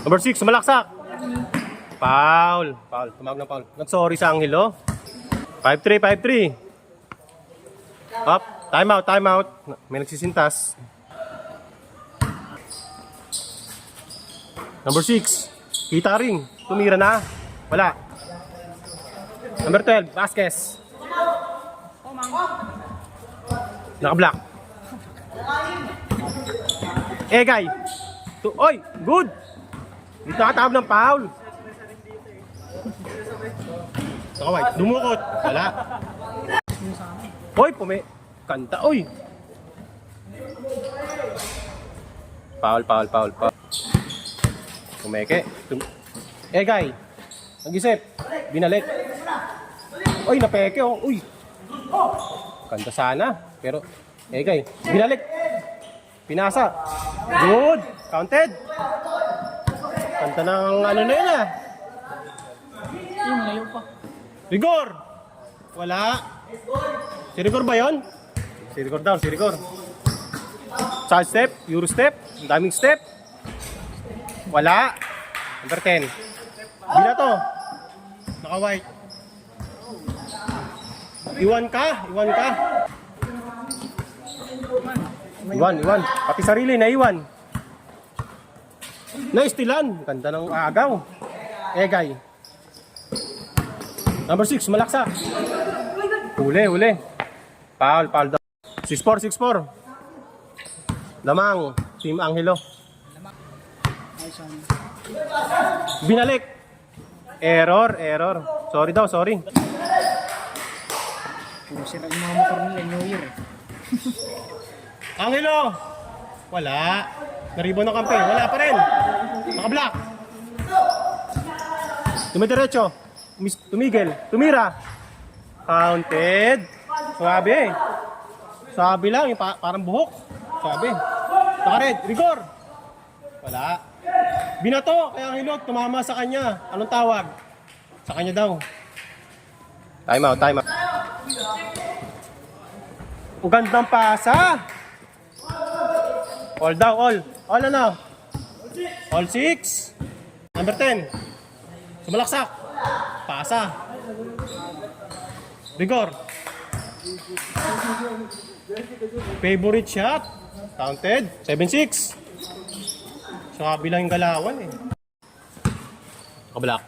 Number 6, sumalaksak. Foul. Foul. Tumawag ng foul. Nag-sorry sa Angelo. 5-3, 5-3. Up. Time out, time out. May nagsisintas. Number 6, kita ring. Tumira na. Wala. Number 12, Vasquez. Naka-block. Egay. Oy, good. Dito nakatawag ng foul. Nakaway, dumukot. Wala. Oy, kanta, oy. Foul, foul, foul, foul. Pumeke. Egay. Nag-isip. Binalik. Oy, napeke, oh. Uy. Kanta sana. Pero, Egay. Binalik. Pinasa. Good. Counted. Kanta ng ano na yun, ah. Layo pa. Rigor. Wala. Si Rigor ba yun? Si Rigor down, si Rigor. Side step, Euro step, daming step. Wala. Number 10. Bila to. Naka-white. Iwan ka. Iwan. Pati sarili na iwan. Naistilan. Ganda ng agaw. Egay. Number 6, malaksa. Huli. Foul daw. 6-4. Lamang. Team Angelo. Binalik. Error. Sorry. Sira yung mga motor nila, New Year eh. Angelo. Wala. Naribo ng kampe. Wala pa rin. Naka-block. Tumidiretso. Tumigil. Tumira. Counted. Sabi lang. Parang buhok. Sabi. Naka-red. Rigor. Wala. Binato. Kaya ang hilot. Tumama sa kanya. Anong tawag? Sa kanya daw. Time out. Ugandang pasa. All daw. All ano? All 6. Number 10. Sumalaksak. Pasa. Rigor. Favorite shot. Counted. 7-6. Sa kabilang yung galawan eh. Kablock.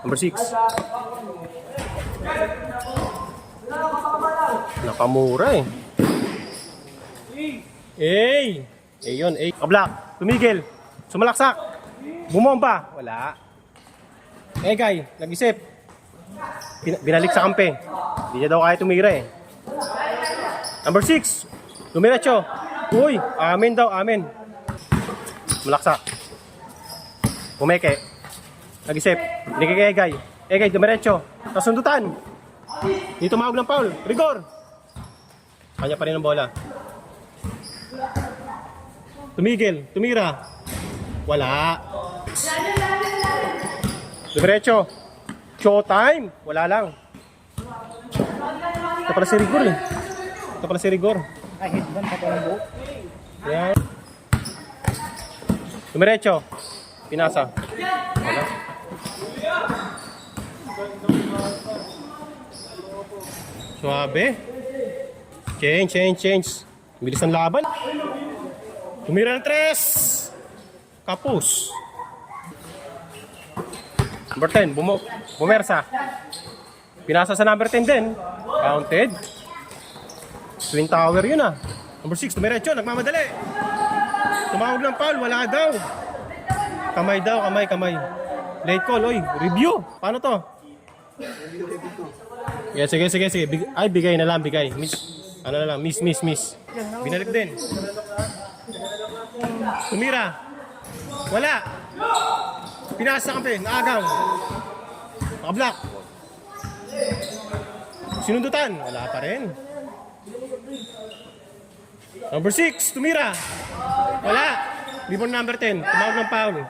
Number 6. Nakamura eh. Yun. Kablock. Tumigil. Sumalaksak. Bumomba. Wala. Egay. Nag-isip. Binalik sa kampe. Hindi niya daw kaya tumira eh. Number 6. Tumiretso. Uy. Amen daw. Malaksak. Pumeke. Nag-isip. Hindi kay Egay. Egay, dumiretso. Nasundutan. Dito tumawag ng foul. Rigor. Kanya pa rin ang bola. Tumigil. Tumira. Wala. Dumiretso. Showtime. Wala lang. Ito pala si Rigor. Ay, headband pa ng buhok. Yan. Dumiretso. Pinasa. Wala. Suabe. Change. Bilis ang laban. Tumira ng 3. Kapus. Number 10. Bumersa. Pinasa sa number 10 din. Counted. Twin Tower yun ah. Number 6. Dumiretso. Nagmamadali. Tumawag ng foul. Wala daw. Kamay. Late call. Oy. Review. Paano to? Yeah, sige. Bigay na lang. Miss. Ano na lang. Miss. Binalik din. Tumira. Wala. Pinasa kampe. Naagaw. Nakablock. Sinundutan. Wala pa rin. Number 6. Tumira. Wala. Libon number 10. Tumawag ng foul.